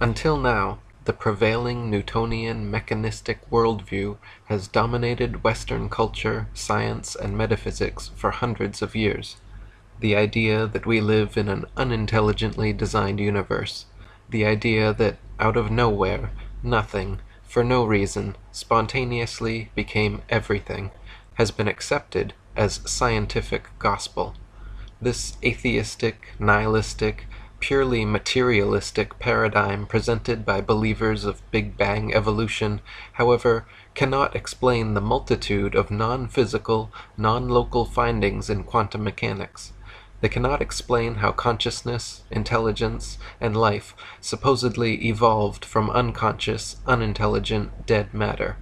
Until now, the prevailing Newtonian mechanistic worldview has dominated Western culture, science, and metaphysics for hundreds of years. The idea that we live in an unintelligently designed universe, the idea that out of nowhere, nothing, for no reason, spontaneously became everything, has been accepted as scientific gospel. This atheistic, nihilistic, purely materialistic paradigm presented by believers of Big Bang evolution, however, cannot explain the multitude of non-physical, non-local findings in quantum mechanics. They cannot explain how consciousness, intelligence, and life supposedly evolved from unconscious, unintelligent, dead matter.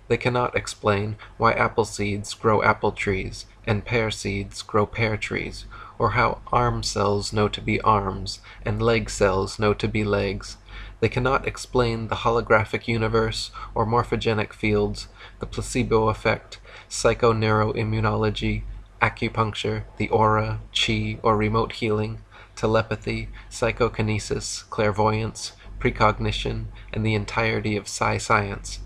They cannot explain why apple seeds grow apple trees and pear seeds grow pear trees, or how arm cells know to be arms and leg cells know to be legs. They cannot explain the holographic universe or morphogenic fields, the placebo effect, psychoneuroimmunology, acupuncture, the aura, chi or remote healing, telepathy, psychokinesis, clairvoyance, precognition, and the entirety of psi-science.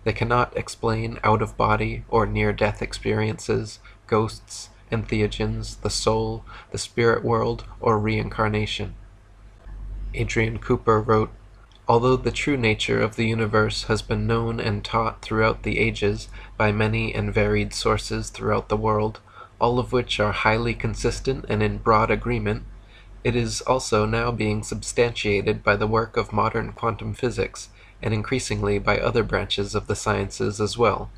They cannot explain out-of-body or near-death experiences, ghosts, entheogens, the soul, the spirit world, or reincarnation. Adrian Cooper wrote, "Although the true nature of the universe has been known and taught throughout the ages by many and varied sources throughout the world, all of which are highly consistent and in broad agreement, it is also now being substantiated by the work of modern quantum physics, and increasingly by other branches of the sciences as well.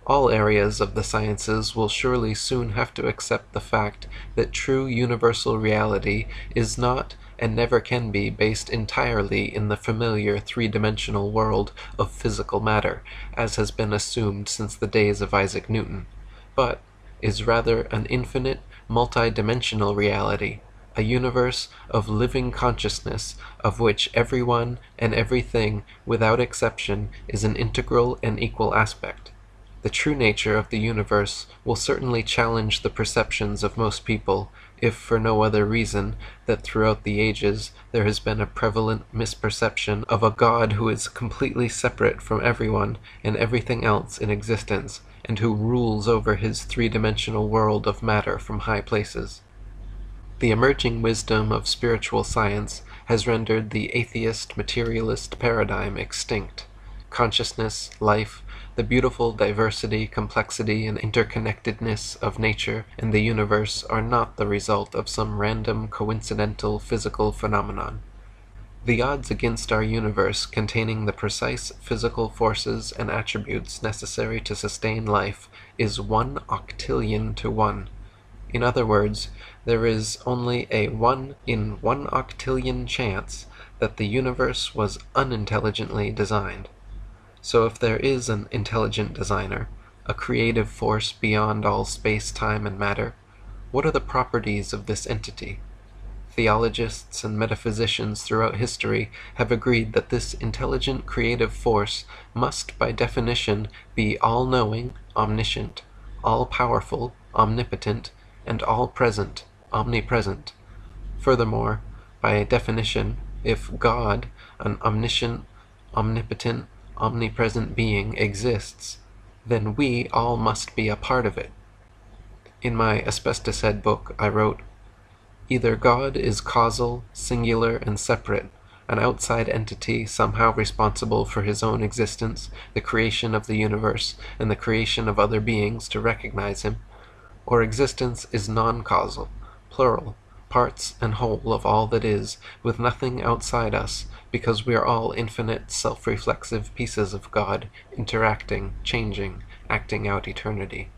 All areas of the sciences will surely soon have to accept the fact that true universal reality is not and never can be based entirely in the familiar three-dimensional world of physical matter, as has been assumed since the days of Isaac Newton, but is rather an infinite, multi-dimensional reality, a universe of living consciousness of which everyone and everything, without exception, is an integral and equal aspect. The true nature of the universe will certainly challenge the perceptions of most people, if for no other reason that throughout the ages there has been a prevalent misperception of a God who is completely separate from everyone and everything else in existence, and who rules over his three-dimensional world of matter from high places. The emerging wisdom of spiritual science has rendered the atheist materialist paradigm extinct. Consciousness, life, the beautiful diversity, complexity, and interconnectedness of nature and the universe are not the result of some random, coincidental physical phenomenon. The odds against our universe containing the precise physical forces and attributes necessary to sustain life is 1 octillion to 1. In other words, there is only a 1 in 1 octillion chance that the universe was unintelligently designed. So if there is an intelligent designer, a creative force beyond all space, time, and matter, what are the properties of this entity? Theologists and metaphysicians throughout history have agreed that this intelligent creative force must by definition be all-knowing, omniscient, all-powerful, omnipotent, and all-present, omnipresent. Furthermore, by definition, if God, an omniscient, omnipotent, omnipresent being, exists, then we all must be a part of it. In my Asbestos Head book, I wrote, "Either God is causal, singular, and separate, an outside entity somehow responsible for his own existence, the creation of the universe, and the creation of other beings to recognize him, or existence is non-causal, plural, parts and whole of all that is, with nothing outside us, because we are all infinite, self-reflexive pieces of God, interacting, changing, acting out eternity."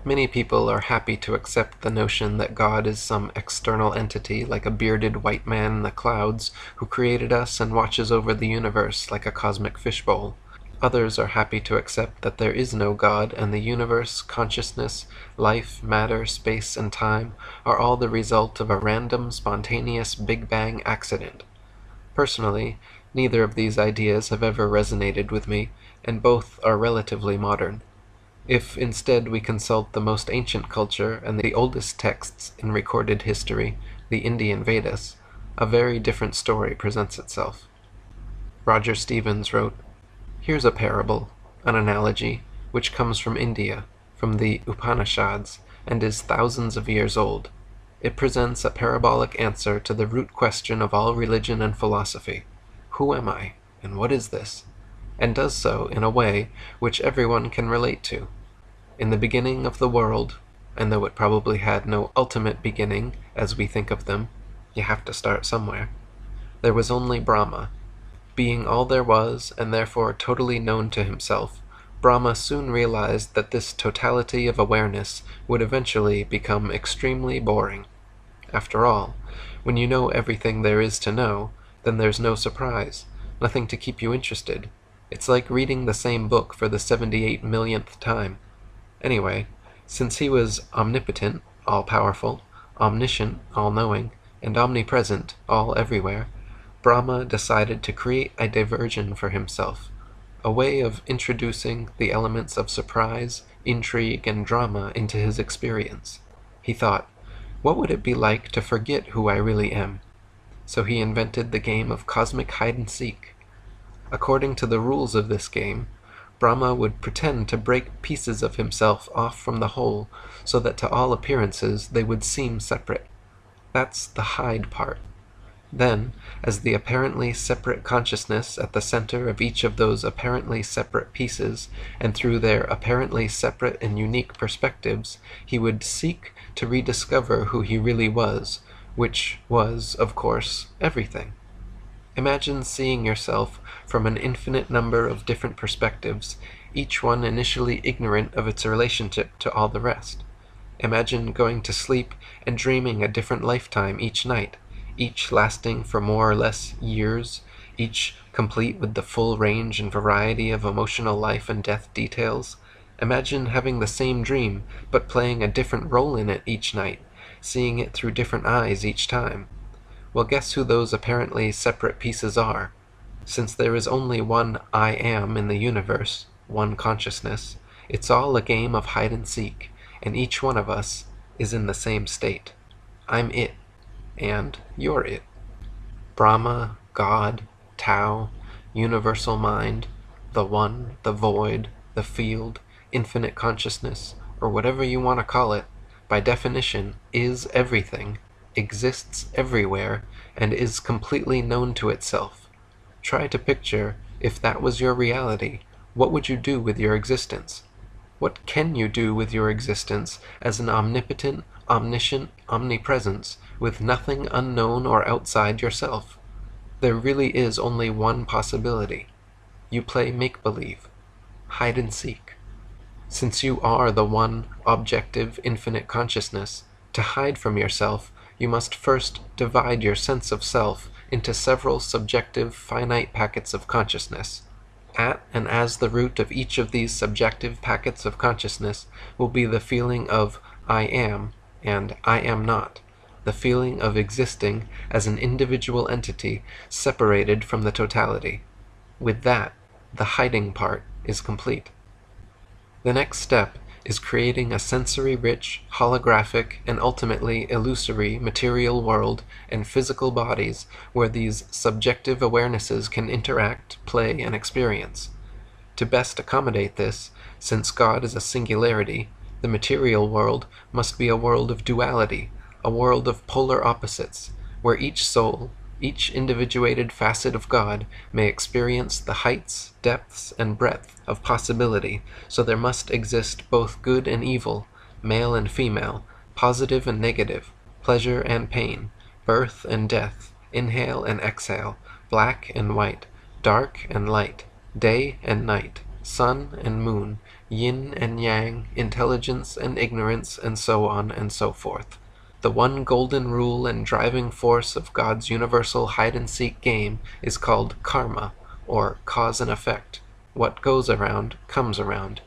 Many people are happy to accept the notion that God is some external entity like a bearded white man in the clouds who created us and watches over the universe like a cosmic fishbowl. Others are happy to accept that there is no God and the universe, consciousness, life, matter, space, and time are all the result of a random, spontaneous Big Bang accident. Personally, neither of these ideas have ever resonated with me, and both are relatively modern. If instead we consult the most ancient culture and the oldest texts in recorded history, the Indian Vedas, a very different story presents itself. Roger Stevens wrote, "Here's a parable, an analogy, which comes from India, from the Upanishads, and is thousands of years old. It presents a parabolic answer to the root question of all religion and philosophy: who am I, and what is this? And does so in a way which everyone can relate to. In the beginning of the world, and though it probably had no ultimate beginning as we think of them, you have to start somewhere, there was only Brahma. Being all there was, and therefore totally known to himself, Brahma soon realized that this totality of awareness would eventually become extremely boring. After all, when you know everything there is to know, then there's no surprise, nothing to keep you interested. It's like reading the same book for the 78 millionth time. Anyway, since he was omnipotent, all-powerful, omniscient, all-knowing, and omnipresent, all-everywhere, Brahma decided to create a diversion for himself, a way of introducing the elements of surprise, intrigue, and drama into his experience. He thought, what would it be like to forget who I really am? So he invented the game of cosmic hide-and-seek. According to the rules of this game, Brahma would pretend to break pieces of himself off from the whole, so that to all appearances they would seem separate. That's the hide part. Then, as the apparently separate consciousness at the center of each of those apparently separate pieces, and through their apparently separate and unique perspectives, he would seek to rediscover who he really was, which was, of course, everything. Imagine seeing yourself from an infinite number of different perspectives, each one initially ignorant of its relationship to all the rest. Imagine going to sleep and dreaming a different lifetime each night, each lasting for more or less years, each complete with the full range and variety of emotional life and death details. Imagine having the same dream, but playing a different role in it each night, seeing it through different eyes each time. Well, guess who those apparently separate pieces are? Since there is only one I am in the universe, one consciousness, it's all a game of hide-and-seek, and each one of us is in the same state. I'm it, and you're it. Brahma, God, Tao, universal mind, the one, the void, the field, infinite consciousness, or whatever you want to call it, by definition is everything, exists everywhere, and is completely known to itself. Try to picture, if that was your reality, what would you do with your existence? What can you do with your existence as an omnipotent, omniscient omnipresence with nothing unknown or outside yourself? There really is only one possibility. You play make-believe, hide-and-seek. Since you are the one objective infinite consciousness, to hide from yourself, you must first divide your sense of self into several subjective finite packets of consciousness. At and as the root of each of these subjective packets of consciousness will be the feeling of I am and I am not, the feeling of existing as an individual entity separated from the totality. With that, the hiding part is complete. The next step is creating a sensory-rich, holographic, and ultimately illusory material world and physical bodies where these subjective awarenesses can interact, play, and experience. To best accommodate this, since God is a singularity, the material world must be a world of duality, a world of polar opposites, where each soul, each individuated facet of God, may experience the heights, depths, and breadth of possibility, so there must exist both good and evil, male and female, positive and negative, pleasure and pain, birth and death, inhale and exhale, black and white, dark and light, day and night, sun and moon, yin and yang, intelligence and ignorance, and so on and so forth. The one golden rule and driving force of God's universal hide-and-seek game is called karma, or cause and effect. What goes around, comes around.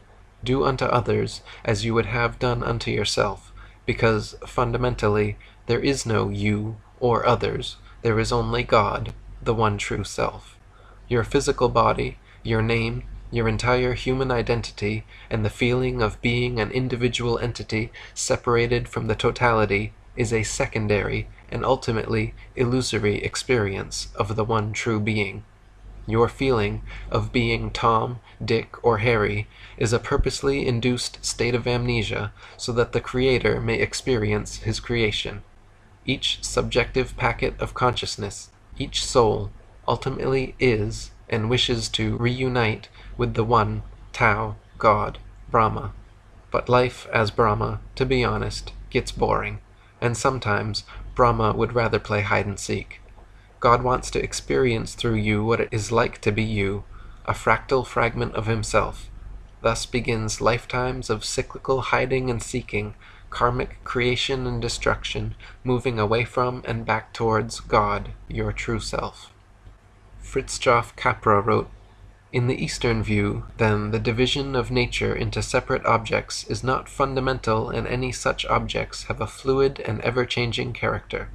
Do unto others as you would have done unto yourself, because, fundamentally, there is no you or others, there is only God, the one true self. Your physical body, your name, your entire human identity, and the feeling of being an individual entity separated from the totality is a secondary and ultimately illusory experience of the one true being. Your feeling of being Tom, Dick, or Harry is a purposely induced state of amnesia so that the creator may experience his creation. Each subjective packet of consciousness, each soul, ultimately is and wishes to reunite with the one, Tao, God, Brahma. But life as Brahma, to be honest, gets boring, and sometimes Brahma would rather play hide-and-seek. God wants to experience through you what it is like to be you, a fractal fragment of himself. Thus begins lifetimes of cyclical hiding and seeking, karmic creation and destruction, moving away from and back towards God, your true self. Fritjof Capra wrote, "In the Eastern view, then, the division of nature into separate objects is not fundamental, and any such objects have a fluid and ever-changing character.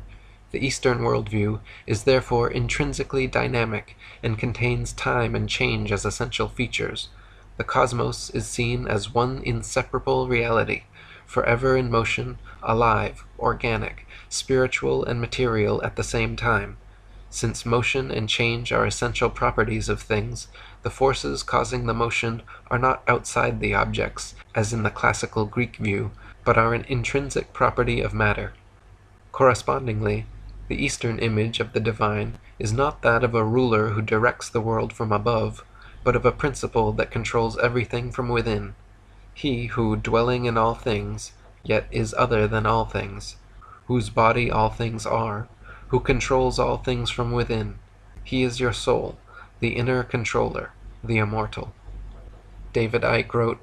The Eastern worldview is therefore intrinsically dynamic and contains time and change as essential features. The cosmos is seen as one inseparable reality, forever in motion, alive, organic, spiritual and material at the same time. Since motion and change are essential properties of things, the forces causing the motion are not outside the objects, as in the classical Greek view, but are an intrinsic property of matter. Correspondingly, the Eastern image of the divine is not that of a ruler who directs the world from above, but of a principle that controls everything from within. He who, dwelling in all things, yet is other than all things, whose body all things are, who controls all things from within. He is your soul, the inner controller, the immortal." David Icke wrote,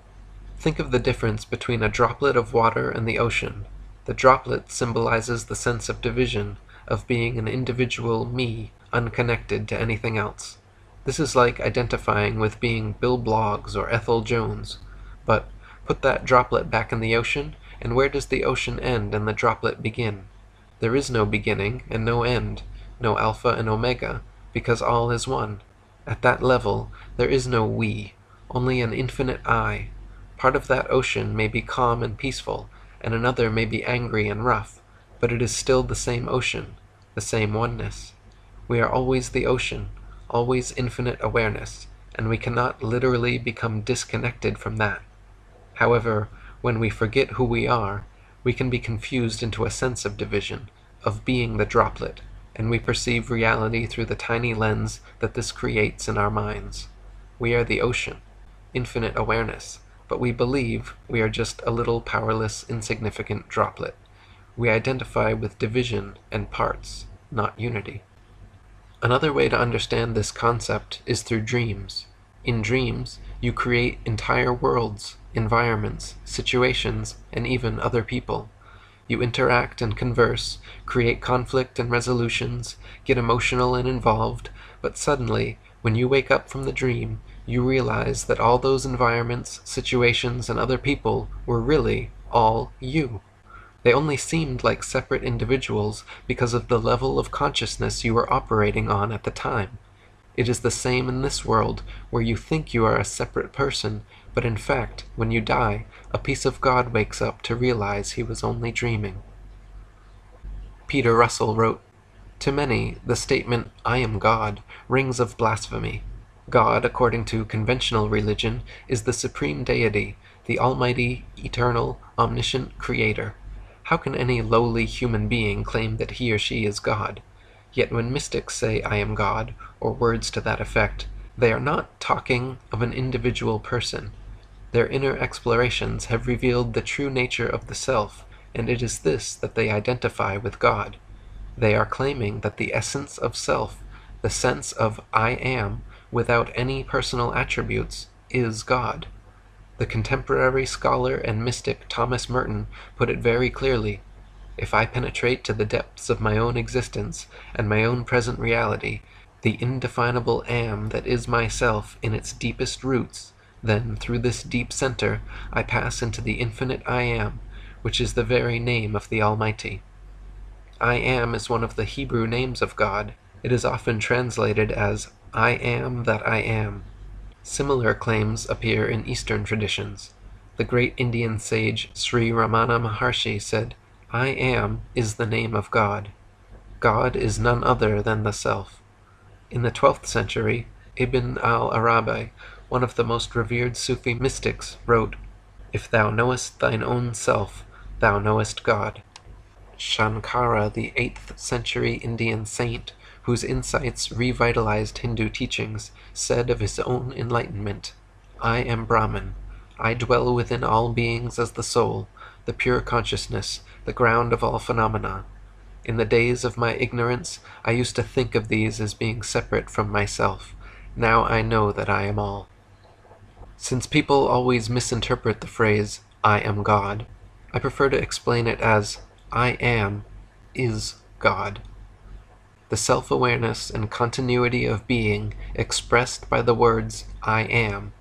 "Think of the difference between a droplet of water and the ocean. The droplet symbolizes the sense of division, of being an individual me, unconnected to anything else. This is like identifying with being Bill Bloggs or Ethel Jones. But put that droplet back in the ocean, and where does the ocean end and the droplet begin? There is no beginning and no end, no alpha and omega, because all is one. At that level, there is no we, only an infinite I. Part of that ocean may be calm and peaceful, and another may be angry and rough, but it is still the same ocean, the same oneness. We are always the ocean, always infinite awareness, and we cannot literally become disconnected from that. However, when we forget who we are, we can be confused into a sense of division, of being the droplet, and we perceive reality through the tiny lens that this creates in our minds. We are the ocean, infinite awareness, but we believe we are just a little powerless, insignificant droplet. We identify with division and parts, not unity." Another way to understand this concept is through dreams. In dreams, you create entire worlds, environments, situations, and even other people. You interact and converse, create conflict and resolutions, get emotional and involved, but suddenly, when you wake up from the dream, you realize that all those environments, situations, and other people were really all you. They only seemed like separate individuals because of the level of consciousness you were operating on at the time. It is the same in this world, where you think you are a separate person, but in fact, when you die, a piece of God wakes up to realize he was only dreaming. Peter Russell wrote, "To many, the statement, 'I am God,' rings of blasphemy. God, according to conventional religion, is the supreme deity, the almighty, eternal, omniscient creator. How can any lowly human being claim that he or she is God? Yet when mystics say 'I am God,' or words to that effect, they are not talking of an individual person. Their inner explorations have revealed the true nature of the self, and it is this that they identify with God. They are claiming that the essence of self, the sense of 'I am,' without any personal attributes, is God. The contemporary scholar and mystic Thomas Merton put it very clearly. If I penetrate to the depths of my own existence and my own present reality, the indefinable am that is myself in its deepest roots, then through this deep center I pass into the infinite I am, which is the very name of the Almighty. I am is one of the Hebrew names of God. It is often translated as I am that I am. Similar claims appear in Eastern traditions. The great Indian sage Sri Ramana Maharshi said, "I am is the name of God. God is none other than the self." In the 12th century, Ibn al-Arabi, one of the most revered Sufi mystics, wrote, "If thou knowest thine own self, thou knowest God." Shankara, the 8th century Indian saint, whose insights revitalized Hindu teachings, said of his own enlightenment, "I am Brahman. I dwell within all beings as the soul, the pure consciousness, the ground of all phenomena. In the days of my ignorance, I used to think of these as being separate from myself. Now I know that I am all." Since people always misinterpret the phrase, "I am God," I prefer to explain it as, "I am is God." The self-awareness and continuity of being expressed by the words, "I am,"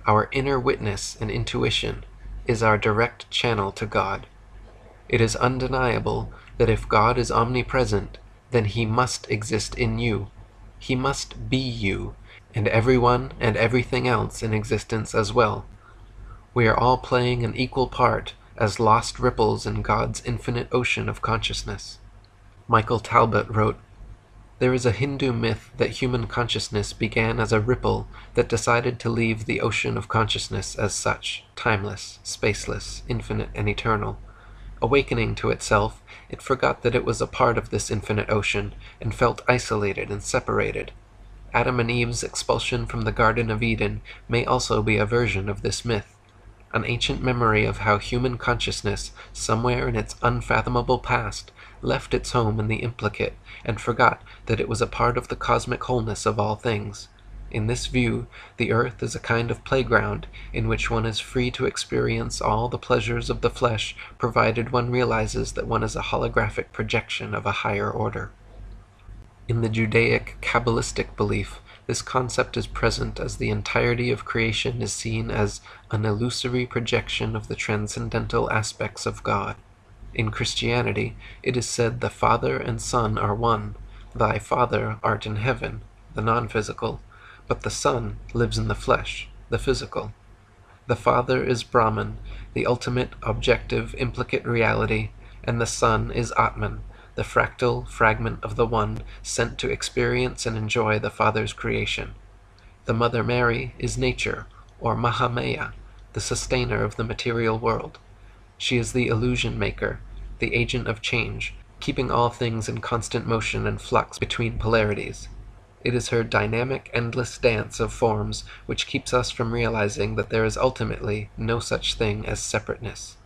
our inner witness and intuition, is our direct channel to God. It is undeniable that if God is omnipresent, then He must exist in you. He must be you, and everyone and everything else in existence as well. We are all playing an equal part as lost ripples in God's infinite ocean of consciousness. Michael Talbot wrote, "There is a Hindu myth that human consciousness began as a ripple that decided to leave the ocean of consciousness as such, timeless, spaceless, infinite, and eternal. Awakening to itself, it forgot that it was a part of this infinite ocean, and felt isolated and separated. Adam and Eve's expulsion from the Garden of Eden may also be a version of this myth, an ancient memory of how human consciousness, somewhere in its unfathomable past, left its home in the implicate, and forgot that it was a part of the cosmic wholeness of all things. In this view, the earth is a kind of playground in which one is free to experience all the pleasures of the flesh, provided one realizes that one is a holographic projection of a higher order." In the Judaic Kabbalistic belief, this concept is present as the entirety of creation is seen as an illusory projection of the transcendental aspects of God. In Christianity, it is said the Father and Son are one. Thy Father art in heaven, the non-physical, but the Son lives in the flesh, the physical. The Father is Brahman, the ultimate, objective, implicate reality, and the Son is Atman, the fractal fragment of the One sent to experience and enjoy the Father's creation. The Mother Mary is nature, or Mahamaya, the sustainer of the material world. She is the illusion maker, the agent of change, keeping all things in constant motion and flux between polarities. It is her dynamic, endless dance of forms which keeps us from realizing that there is ultimately no such thing as separateness.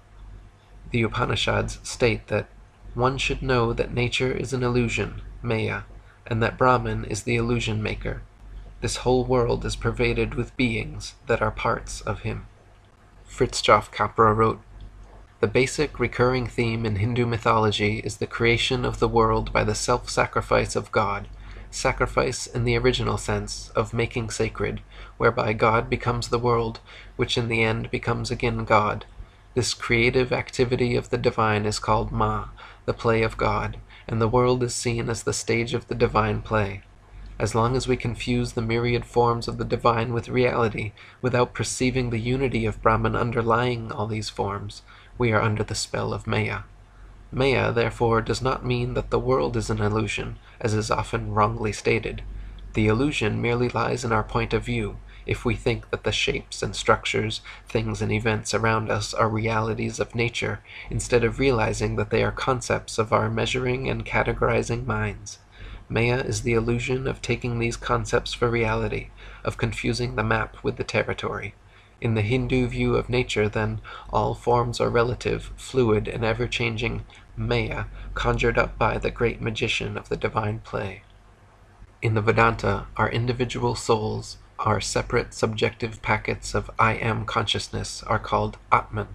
The Upanishads state that one should know that nature is an illusion, Maya, and that Brahman is the illusion maker. This whole world is pervaded with beings that are parts of him. Fritjof Capra wrote, "The basic recurring theme in Hindu mythology is the creation of the world by the self-sacrifice of God, sacrifice in the original sense of making sacred, whereby God becomes the world, which in the end becomes again God. This creative activity of the divine is called Ma, the play of God, and the world is seen as the stage of the divine play. As long as we confuse the myriad forms of the divine with reality, without perceiving the unity of Brahman underlying all these forms, we are under the spell of Maya. Maya, therefore, does not mean that the world is an illusion, as is often wrongly stated. The illusion merely lies in our point of view, if we think that the shapes and structures, things and events around us are realities of nature, instead of realizing that they are concepts of our measuring and categorizing minds. Maya is the illusion of taking these concepts for reality, of confusing the map with the territory. In the Hindu view of nature, then, all forms are relative, fluid, and ever-changing Maya, conjured up by the great magician of the divine play. In the Vedanta, our individual souls, our separate subjective packets of I am consciousness, are called Atman,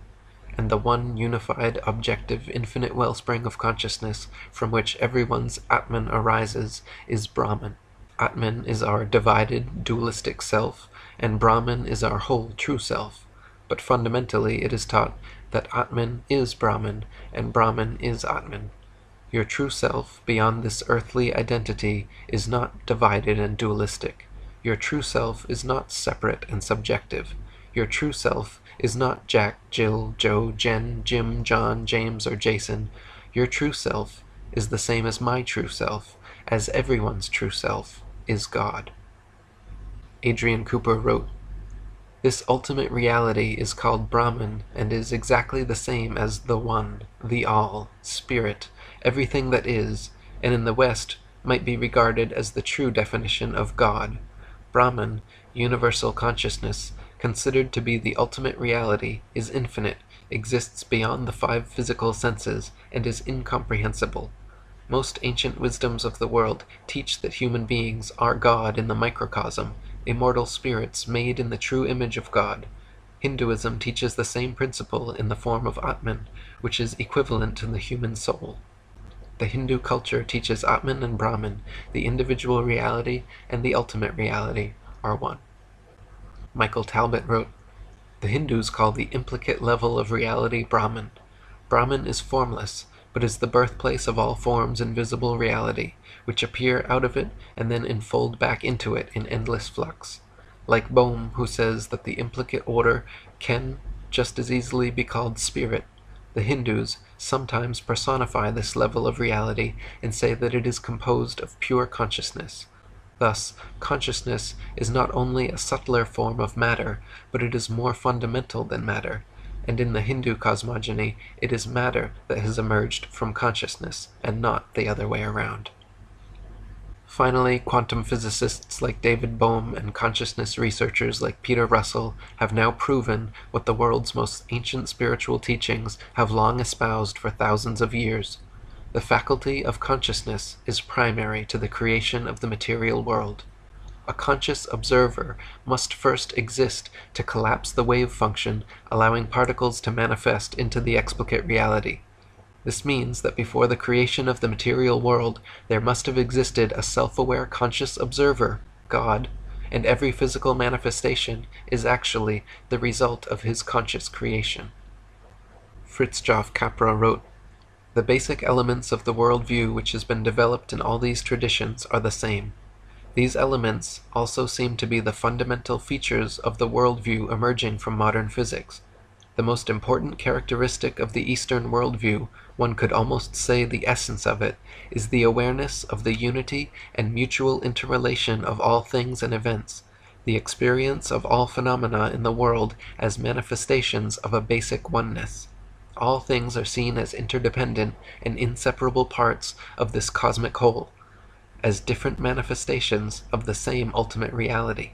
and the one unified, objective, infinite wellspring of consciousness from which everyone's Atman arises is Brahman. Atman is our divided, dualistic self, and Brahman is our whole true self. But fundamentally it is taught that Atman is Brahman, and Brahman is Atman. Your true self, beyond this earthly identity, is not divided and dualistic. Your true self is not separate and subjective. Your true self is not Jack, Jill, Joe, Jen, Jim, John, James, or Jason. Your true self is the same as my true self, as everyone's true self is God." Adrian Cooper wrote, "This ultimate reality is called Brahman and is exactly the same as the One, the All, Spirit, everything that is, and in the West might be regarded as the true definition of God. Brahman, universal consciousness, considered to be the ultimate reality, is infinite, exists beyond the five physical senses, and is incomprehensible. Most ancient wisdoms of the world teach that human beings are God in the microcosm, immortal spirits made in the true image of God. Hinduism teaches the same principle in the form of Atman, which is equivalent to the human soul. The Hindu culture teaches Atman and Brahman, the individual reality and the ultimate reality, are one." Michael Talbot wrote, "The Hindus call the implicate level of reality Brahman. Brahman is formless, but is the birthplace of all forms in visible reality, which appear out of it and then enfold back into it in endless flux. Like Bohm, who says that the implicate order can just as easily be called spirit, the Hindus sometimes personify this level of reality and say that it is composed of pure consciousness. Thus, consciousness is not only a subtler form of matter, but it is more fundamental than matter, and in the Hindu cosmogony it is matter that has emerged from consciousness, and not the other way around." Finally, quantum physicists like David Bohm and consciousness researchers like Peter Russell have now proven what the world's most ancient spiritual teachings have long espoused for thousands of years. The faculty of consciousness is primary to the creation of the material world. A conscious observer must first exist to collapse the wave function, allowing particles to manifest into the explicate reality. This means that before the creation of the material world, there must have existed a self-aware conscious observer, God, and every physical manifestation is actually the result of his conscious creation. Fritjof Capra wrote, "The basic elements of the worldview which has been developed in all these traditions are the same. These elements also seem to be the fundamental features of the worldview emerging from modern physics. The most important characteristic of the Eastern worldview, one could almost say the essence of it, is the awareness of the unity and mutual interrelation of all things and events, the experience of all phenomena in the world as manifestations of a basic oneness. All things are seen as interdependent and inseparable parts of this cosmic whole, as different manifestations of the same ultimate reality.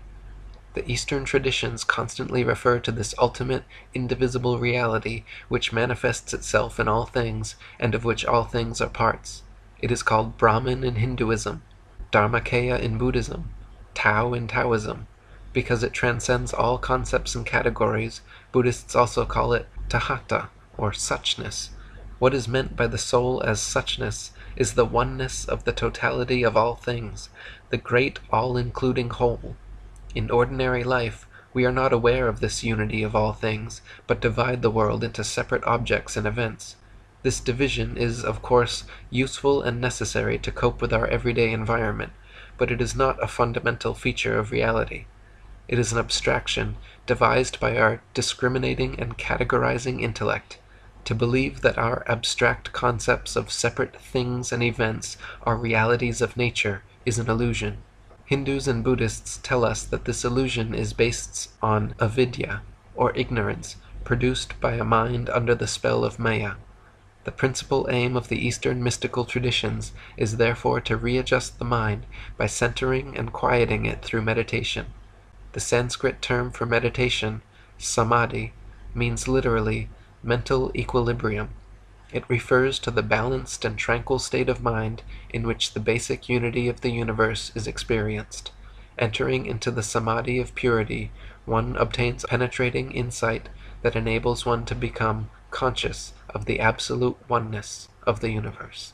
The Eastern traditions constantly refer to this ultimate, indivisible reality which manifests itself in all things, and of which all things are parts. It is called Brahman in Hinduism, Dharmakaya in Buddhism, Tao in Taoism. Because it transcends all concepts and categories, Buddhists also call it Tahata, or suchness. What is meant by the soul as suchness is the oneness of the totality of all things, the great all-including whole. In ordinary life, we are not aware of this unity of all things, but divide the world into separate objects and events. This division is, of course, useful and necessary to cope with our everyday environment, but it is not a fundamental feature of reality. It is an abstraction devised by our discriminating and categorizing intellect. To believe that our abstract concepts of separate things and events are realities of nature is an illusion. Hindus and Buddhists tell us that this illusion is based on avidya, or ignorance, produced by a mind under the spell of Maya. The principal aim of the Eastern mystical traditions is therefore to readjust the mind by centering and quieting it through meditation. The Sanskrit term for meditation, samadhi, means literally mental equilibrium. It refers to the balanced and tranquil state of mind in which the basic unity of the universe is experienced. Entering into the samadhi of purity, one obtains penetrating insight that enables one to become conscious of the absolute oneness of the universe.